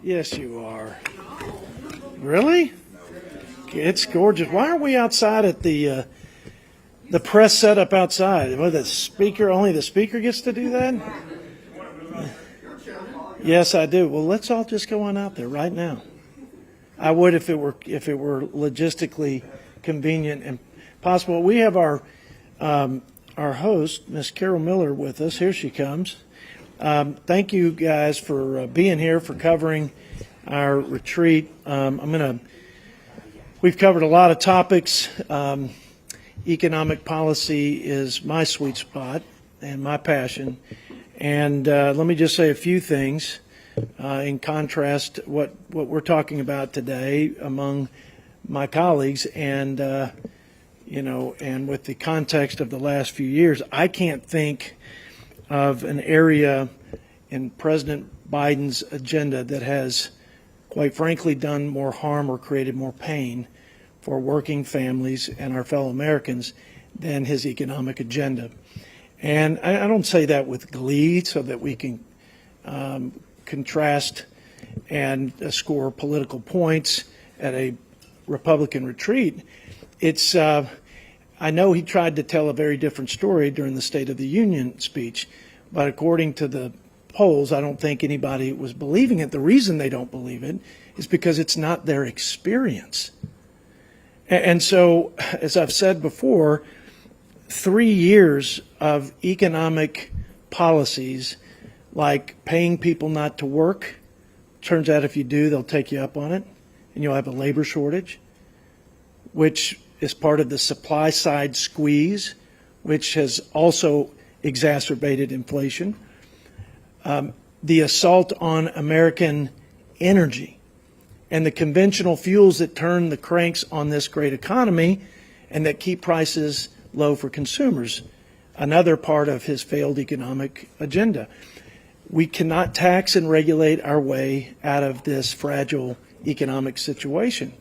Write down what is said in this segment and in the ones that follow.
Yes, you are. Really? It's gorgeous. Why are we outside at the press setup outside? What, only the speaker gets to do that? Yes, I do. Well, let's all just go on out there right now. I would if it were logistically convenient and possible. We have our host, Miss Carol Miller, with us. Here she comes. Thank you guys for being here, for covering our retreat. We've covered a lot of topics. Economic policy is my sweet spot and my passion. And let me just say a few things in contrast what we're talking about today among my colleagues, and and with the context of the last few years. I can't think of an area in President Biden's agenda that has, quite frankly, done more harm or created more pain for working families and our fellow Americans than his economic agenda. And I don't say that with glee so that we can contrast and score political points at a Republican retreat. It's I know he tried to tell a very different story during the State of the Union speech, but according to the polls, I don't think anybody was believing it. The reason they don't believe it is because it's not their experience. And so, as I've said before, 3 years of economic policies like paying people not to work, turns out if you do, they'll take you up on it, and you'll have a labor shortage, which is part of the supply side squeeze, which has also exacerbated inflation. The assault on American energy and the conventional fuels that turn the cranks on this great economy and that keep prices low for consumers, another part of his failed economic agenda. We cannot tax and regulate our way out of this fragile economic situation.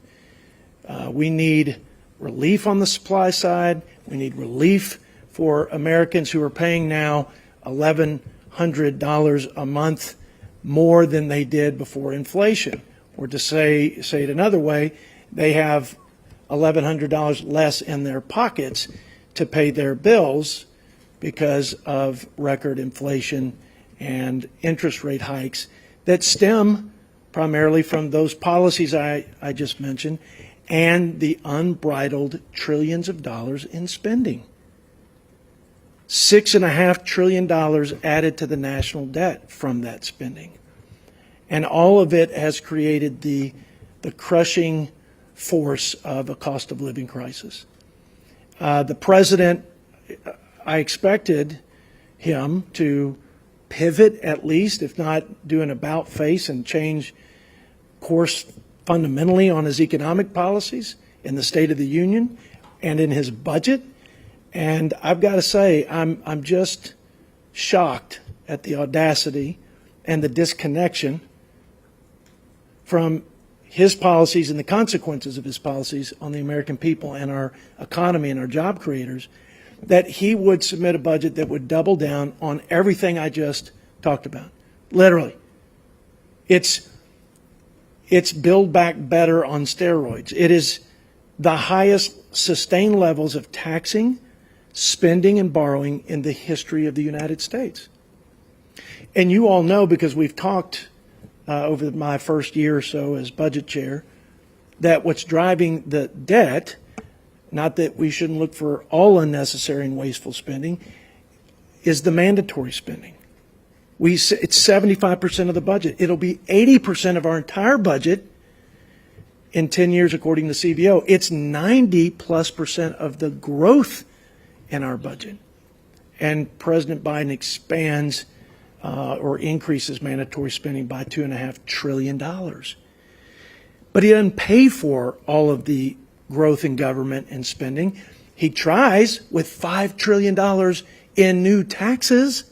We need relief on the supply side. We need relief for Americans who are paying now $1,100 a month more than they did before inflation. Or to say it another way, they have $1,100 less in their pockets to pay their bills because of record inflation and interest rate hikes that stem primarily from those policies I just mentioned and the unbridled trillions of dollars in spending. $6.5 trillion added to the national debt from that spending. And all of it has created the crushing force of a cost of living crisis. The president, I expected him to pivot at least, if not do an about face and change course fundamentally on his economic policies in the State of the Union and in his budget. And I've got to say, I'm just shocked at the audacity and the disconnection from his policies and the consequences of his policies on the American people and our economy and our job creators, that he would submit a budget that would double down on everything I just talked about. Literally. It's Build Back Better on steroids. It is the highest sustained levels of taxing, spending, and borrowing in the history of the United States. And you all know, because we've talked over my first year or so as budget chair, that what's driving the debt, not that we shouldn't look for all unnecessary and wasteful spending, is the mandatory spending. It's 75% of the budget. It'll be 80% of our entire budget in 10 years, according to CBO. It's 90+% of the growth in our budget. And President Biden expands or increases mandatory spending by $2.5 trillion. But he doesn't pay for all of the growth in government and spending. He tries with $5 trillion in new taxes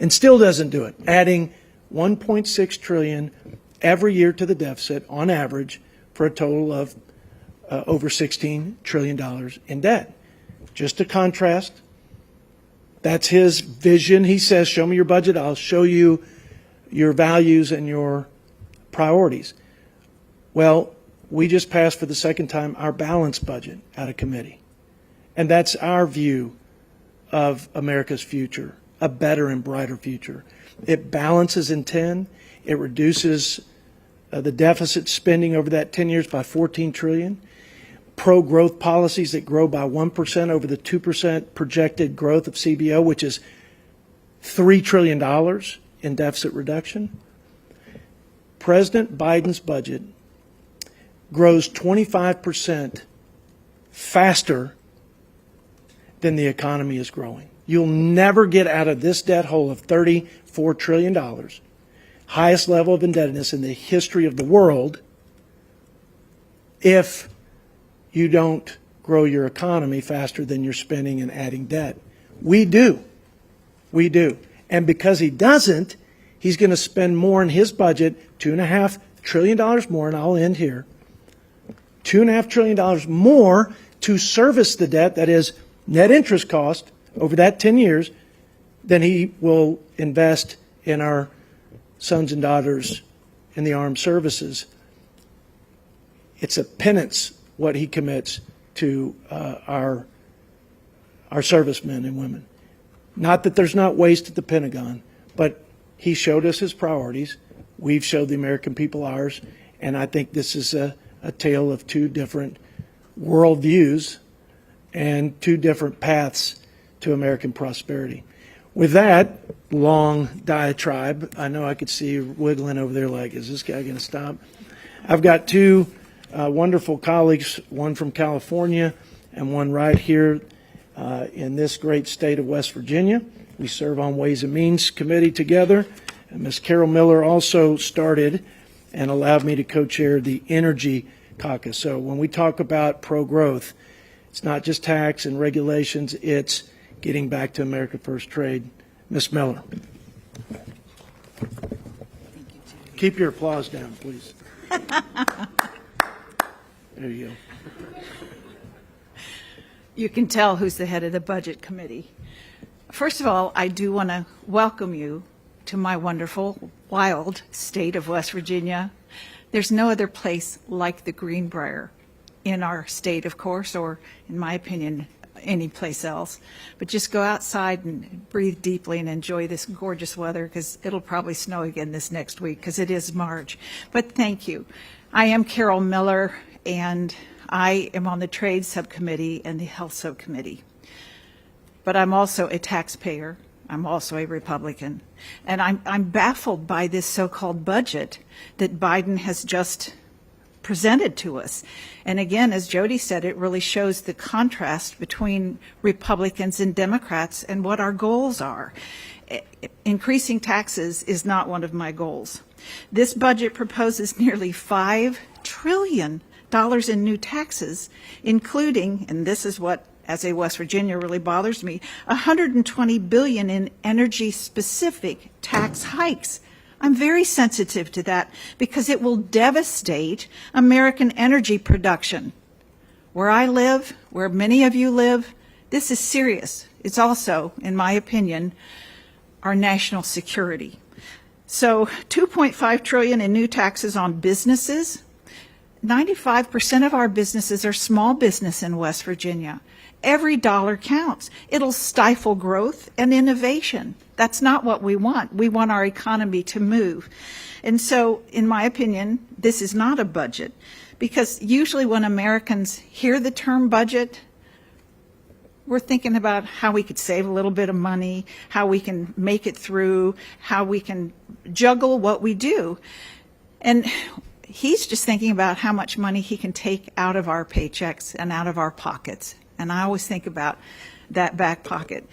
and still doesn't do it, adding $1.6 trillion every year to the deficit on average for a total of over $16 trillion in debt. Just to contrast, that's his vision. He says, show me your budget, I'll show you, your values and your priorities. Well, we just passed for the second time our balanced budget out of committee. And that's our view of America's future, a better and brighter future. It balances in 10. It reduces the deficit spending over that 10 years by $14 trillion. Pro-growth policies that grow by 1% over the 2% projected growth of CBO, which is $3 trillion in deficit reduction. President Biden's budget grows 25% faster than the economy is growing. You'll never get out of this debt hole of $34 trillion, highest level of indebtedness in the history of the world, if you don't grow your economy faster than you're spending and adding debt. We do. We do. And because he doesn't, he's going to spend more in his budget, $2.5 trillion more, and I'll end here, $2.5 trillion more to service the debt, that is net interest cost, over that 10 years, than he will invest in our sons and daughters in the armed services. It's a penance what he commits to our servicemen and women. Not that there's not waste at the Pentagon, but he showed us his priorities. We've showed the American people ours, and I think this is a tale of two different worldviews and two different paths to American prosperity. With that long diatribe, I know I could see you wiggling over there like, is this guy going to stop? I've got two wonderful colleagues, one from California and one right here in this great state of West Virginia. We serve on Ways and Means Committee together. And Ms. Carol Miller also started and allowed me to co-chair the Energy Caucus. So when we talk about pro-growth, it's not just tax and regulations, it's getting back to America First trade. Ms. Miller. Keep your applause down, please. There you go. You can tell who's the head of the Budget Committee. First of all, I do want to welcome you to my wonderful, wild state of West Virginia. There's no other place like the Greenbrier in our state, of course, or in my opinion, any place else. But just go outside and breathe deeply and enjoy this gorgeous weather, because it'll probably snow again this next week because it is March. But thank you. I am Carol Miller, and I am on the Trade Subcommittee and the Health Subcommittee. But I'm also a taxpayer. I'm also a Republican. And I'm baffled by this so-called budget that Biden has just presented to us. And again, as Jody said, it really shows the contrast between Republicans and Democrats and what our goals are. Increasing taxes is not one of my goals. This budget proposes nearly $5 trillion in new taxes, including, and this is what, as a West Virginia, really bothers me, $120 billion in energy-specific tax hikes. I'm very sensitive to that because it will devastate American energy production. Where I live, where many of you live, this is serious. It's also, in my opinion, our national security. So $2.5 trillion in new taxes on businesses. 95% of our businesses are small business in West Virginia. Every dollar counts. It'll stifle growth and innovation. That's not what we want. We want our economy to move. And so, in my opinion, this is not a budget, because usually when Americans hear the term budget, we're thinking about how we could save a little bit of money, how we can make it through, how we can juggle what we do. And he's just thinking about how much money he can take out of our paychecks and out of our pockets. And I always think about that back pocket.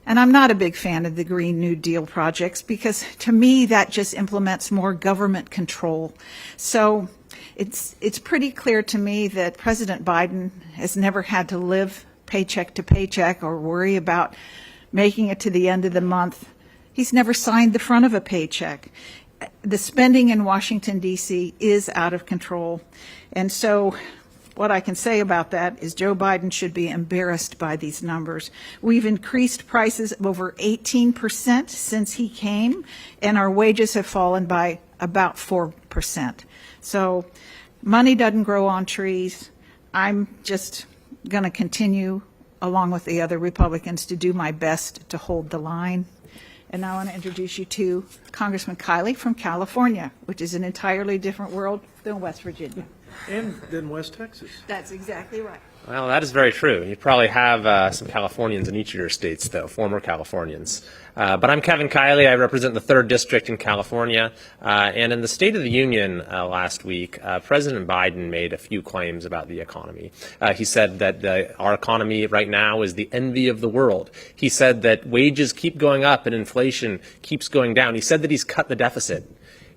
And I'm not a big fan of the Green New Deal projects, because to me that just implements more government control. So it's pretty clear to me that President Biden has never had to live paycheck to paycheck or worry about making it to the end of the month. He's never signed the front of a paycheck. The spending in Washington, D.C. is out of control. And so what I can say about that is Joe Biden should be embarrassed by these numbers. We've increased prices over 18% since he came, and our wages have fallen by about 4%. So money doesn't grow on trees. I'm just going to continue, along with the other Republicans, to do my best to hold the line. And now I want to introduce you to Congressman Kiley from California, which is an entirely different world than West Virginia. And then West Texas. That's exactly right. Well, that is very true. You probably have some Californians in each of your states, though, former Californians. But I'm Kevin Kiley. I represent the 3rd District in California. And in the State of the Union last week, President Biden made a few claims about the economy. He said that our economy right now is the envy of the world. He said that wages keep going up and inflation keeps going down. He said that he's cut the deficit.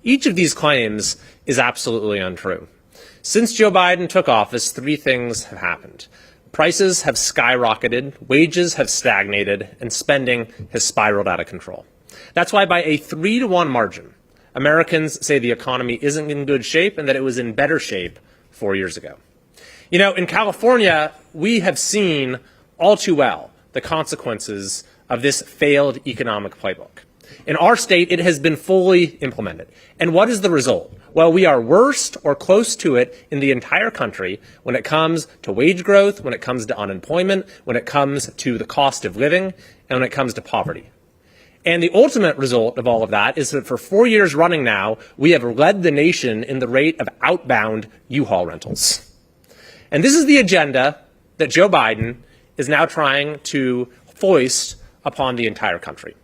Each of these claims is absolutely untrue. Since Joe Biden took office, 3 things have happened. Prices have skyrocketed, wages have stagnated, and spending has spiraled out of control. That's why by a 3-to-1 margin, Americans say the economy isn't in good shape and that it was in better shape 4 years ago. You know, in California, we have seen all too well the consequences of this failed economic playbook. In our state, it has been fully implemented. And what is the result? Well, we are worst or close to it in the entire country when it comes to wage growth, when it comes to unemployment, when it comes to the cost of living, and when it comes to poverty. And the ultimate result of all of that is that for 4 years running now, we have led the nation in the rate of outbound U-Haul rentals. And this is the agenda that Joe Biden is now trying to foist upon the entire country.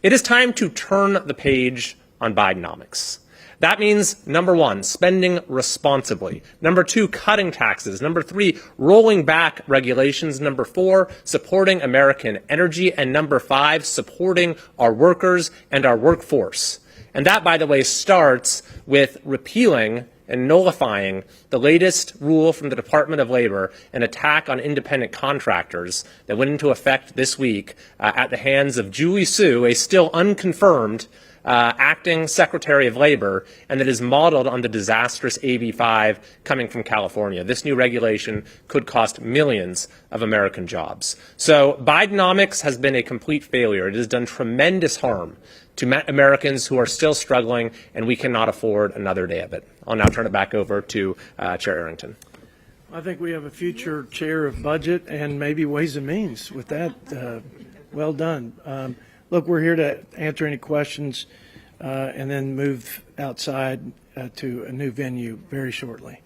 It is time to turn the page on Bidenomics. That means, number 1, spending responsibly. Number 2, cutting taxes. Number 3, rolling back regulations. Number 4, supporting American energy. And number 5, supporting our workers and our workforce. And that, by the way, starts with repealing and nullifying the latest rule from the Department of Labor, an attack on independent contractors that went into effect this week at the hands of Julie Su, a still unconfirmed acting Secretary of Labor, and that is modeled on the disastrous AB 5 coming from California. This new regulation could cost millions of American jobs. So Bidenomics has been a complete failure. It has done tremendous harm to Americans who are still struggling, and we cannot afford another day of it. I'll now turn it back over to Chair Arrington. I think we have a future chair of budget and maybe Ways and Means with that. Well done. Look, we're here to answer any questions and then move outside to a new venue very shortly.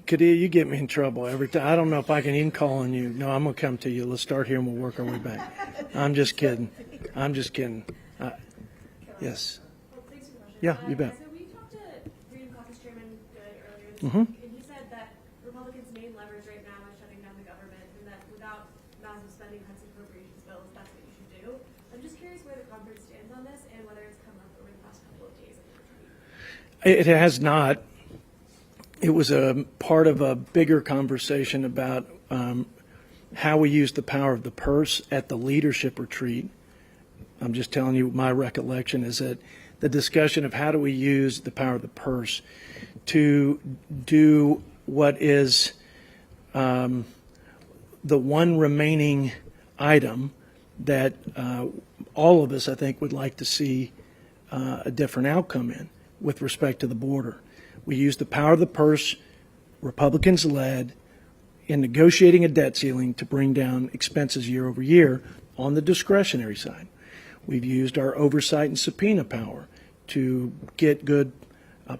Kadia, you get me in trouble every time. I don't know if I can even call on you. No, I'm going to come to you. Let's start here and we'll work our way back. I'm just kidding. I'm just kidding. Yes. Well, thanks for the question. Yeah, you bet. So we talked to Freedom Caucus Chairman Good earlier this Mhm. week, and he said that Republicans' main leverage right now is shutting down the government, and that without massive spending cuts and appropriations bills, that's what you should do. I'm just curious where the conference stands on this and whether it's come up over the past couple of days. It has not. It was a part of a bigger conversation about how we use the power of the purse at the leadership retreat. I'm just telling you, my recollection is that the discussion of how do we use the power of the purse to do what is the one remaining item that all of us, I think, would like to see a different outcome in with respect to the border. We use the power of the purse, Republicans led, in negotiating a debt ceiling to bring down expenses year over year on the discretionary side. We've used our oversight and subpoena power to get good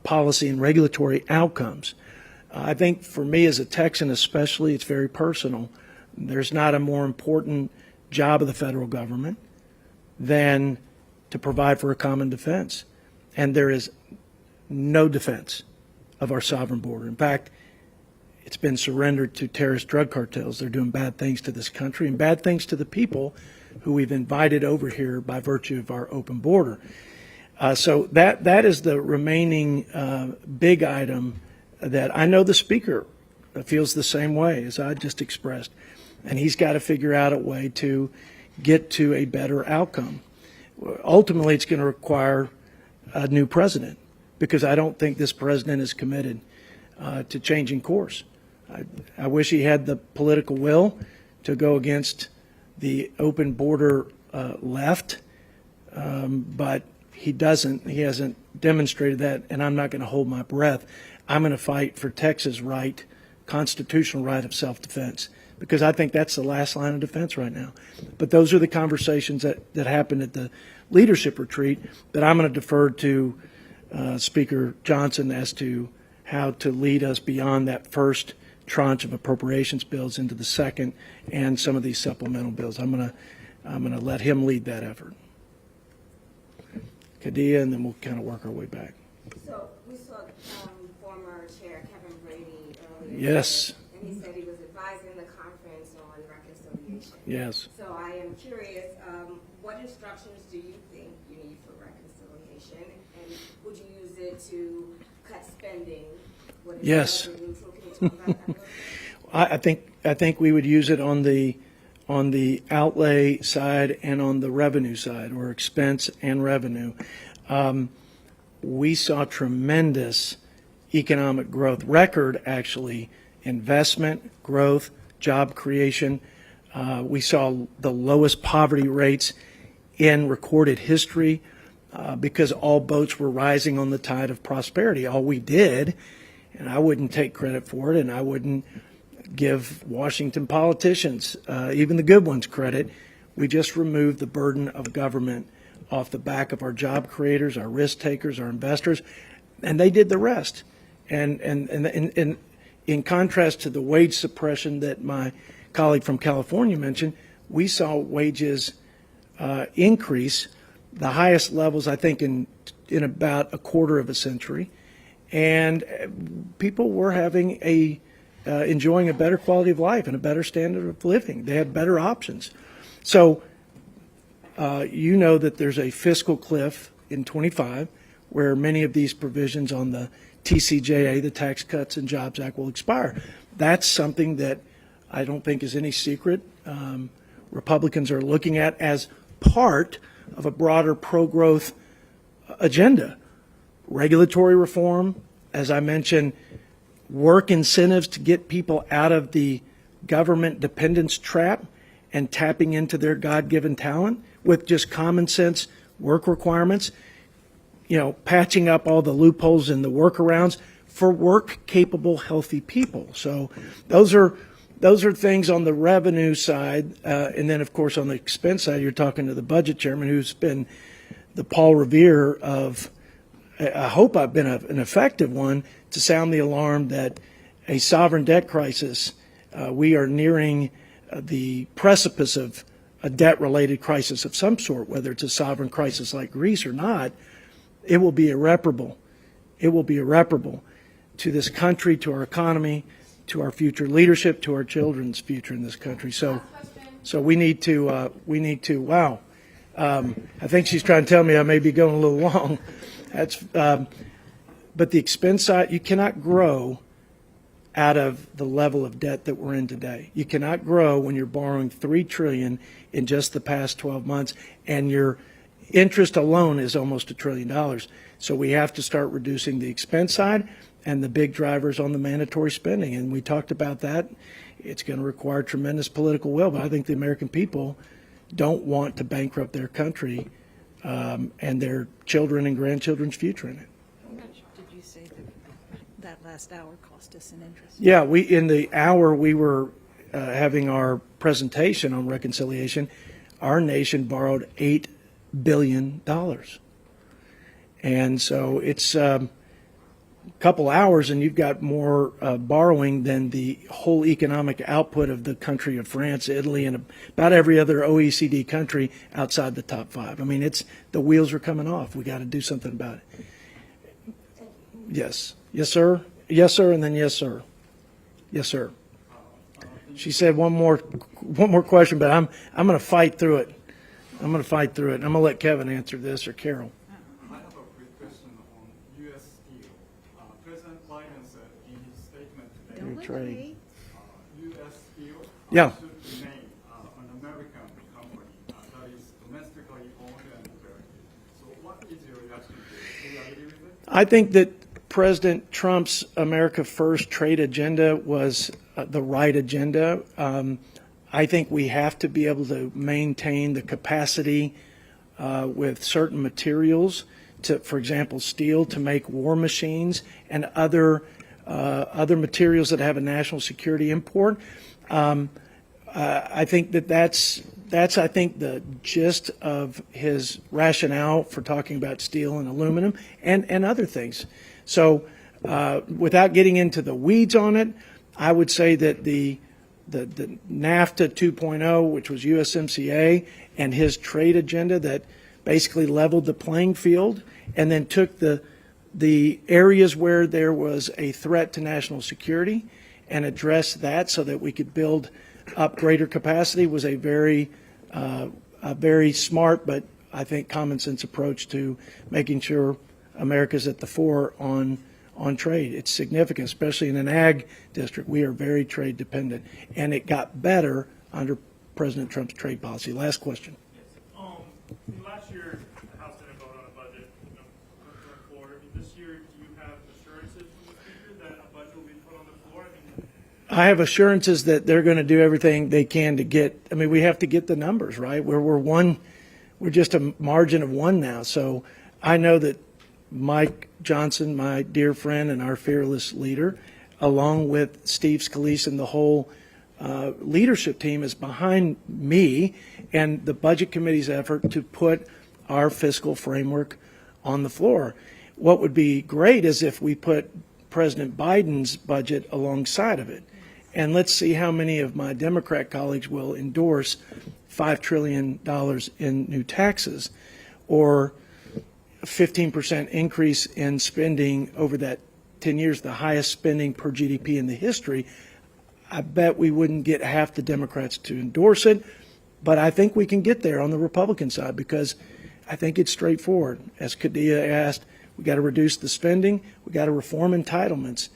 policy and regulatory outcomes. I think for me as a Texan especially, it's very personal. There's not a more important job of the federal government than to provide for a common defense. And there is no defense of our sovereign border. In fact, it's been surrendered to terrorist drug cartels. They're doing bad things to this country and bad things to the people who we've invited over here by virtue of our open border. So that is the remaining big item that I know the Speaker feels the same way as I just expressed. And he's got to figure out a way to get to a better outcome. Ultimately, it's going to require a new president, because I don't think this president is committed to changing course. I wish he had the political will to go against the open border left, but he doesn't. He hasn't demonstrated that, and I'm not going to hold my breath. I'm going to fight for Texas' right, constitutional right of self-defense, because I think that's the last line of defense right now. But those are the conversations that happened at the leadership retreat that I'm going to defer to Speaker Johnson as to how to lead us beyond that first tranche of appropriations bills into the second and some of these supplemental bills. I'm going to let him lead that effort. Kadia, and then we'll kind of work our way back. So we saw former Chair Kevin Brady earlier. Yes. And he said he was advising the conference on reconciliation. Yes. So I am curious, what instructions do you think you need for reconciliation? And would you use it to cut spending? What is Yes. neutral? Can you talk about that a little bit? I think we would use it on the outlay side and on the revenue side, or expense and revenue. We saw tremendous economic growth, record actually, investment, growth, job creation. We saw the lowest poverty rates in recorded history because all boats were rising on the tide of prosperity. All we did, and I wouldn't take credit for it, and I wouldn't give Washington politicians, even the good ones, credit. We just removed the burden of government off the back of our job creators, our risk takers, our investors, and they did the rest. And in contrast to the wage suppression that my colleague from California mentioned, we saw wages increase, the highest levels, I think, in about a quarter of a century. And people were having enjoying a better quality of life and a better standard of living. They had better options. So you know that there's a fiscal cliff in 25 where many of these provisions on the TCJA, the Tax Cuts and Jobs Act, will expire. That's something that I don't think is any secret. Republicans are looking at as part of a broader pro-growth agenda. Regulatory reform, as I mentioned, work incentives to get people out of the government dependence trap and tapping into their God-given talent with just common sense work requirements, patching up all the loopholes and the workarounds for work-capable, healthy people. So those are things on the revenue side. And then, of course, on the expense side, you're talking to the budget chairman, who's been the Paul Revere of, I hope I've been an effective one to sound the alarm that a sovereign debt crisis, we are nearing the precipice of a debt-related crisis of some sort, whether it's a sovereign crisis like Greece or not. It will be irreparable. It will be irreparable to this country, to our economy, to our future leadership, to our children's future in this country. So we need to, wow. I think she's trying to tell me I may be going a little long. But the expense side, you cannot grow out of the level of debt that we're in today. You cannot grow when you're borrowing $3 trillion in just the past 12 months, and your interest alone is almost $1 trillion. So we have to start reducing the expense side and the big drivers on the mandatory spending. And we talked about that. It's going to require tremendous political will, but I think the American people don't want to bankrupt their country and their children and grandchildren's future in it. Did you say that last hour cost us an interest? Yeah, in the hour we were having our presentation on reconciliation, our nation borrowed $8 billion. And so it's a couple hours and you've got more borrowing than the whole economic output of the country of France, Italy, and about every other OECD country outside the top 5. I mean, the wheels are coming off. We got to do something about it. Yes. Yes, sir. Yes, sir. And then yes, sir. Yes, sir. She said one more question, but I'm going to fight through it. I'm going to let Kevin answer this, or Carol. I have a quick question on U.S. steel. President Biden said in his statement today, Don't look at Trade. me. U.S. steel Yeah. should remain an American company that is domestically owned and operated. So what is your reaction to this? Do you agree with it? I think that President Trump's America First trade agenda was the right agenda. I think we have to be able to maintain the capacity with certain materials, to, for example, steel, to make war machines and other materials that have a national security import. I think that's I think the gist of his rationale for talking about steel and aluminum and other things. So without getting into the weeds on it, I would say that the NAFTA 2.0, which was USMCA, and his trade agenda that basically leveled the playing field and then took the areas where there was a threat to national security and addressed that so that we could build up greater capacity, was a very smart but I think common sense approach to making sure America's at the fore on trade. It's significant, especially in an ag district. We are very trade dependent, and it got better under President Trump's trade policy. Last question. Last year, the House didn't vote on a budget on the floor. This year, do you have assurances from the Speaker that a budget will be put on the floor? I have assurances that they're going to do everything they can to get. I mean, we have to get the numbers right. We're just a margin of one now. So I know that Mike Johnson, my dear friend and our fearless leader, along with Steve Scalise and the whole leadership team, is behind me and the Budget Committee's effort to put our fiscal framework on the floor. What would be great is if we put President Biden's budget alongside of it. And let's see how many of my Democrat colleagues will endorse $5 trillion in new taxes or 15% increase in spending over that 10 years, the highest spending per GDP in the history. I bet we wouldn't get half the Democrats to endorse it, but I think we can get there on the Republican side because I think it's straightforward. As Kadia asked, we got to reduce the spending, we got to reform entitlements,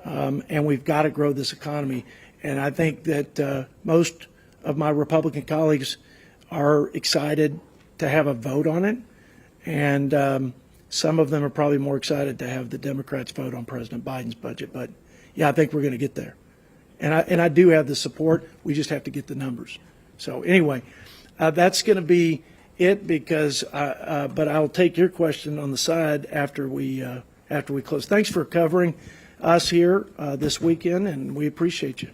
and we've got to grow this economy. And I think that most of my Republican colleagues are excited to have a vote on it, and some of them are probably more excited to have the Democrats vote on President Biden's budget. But yeah, I think we're going to get there. And I do have the support. We just have to get the numbers. So anyway, that's going to be it because, but I'll take your question on the side after we close. Thanks for covering us here this weekend, and we appreciate you.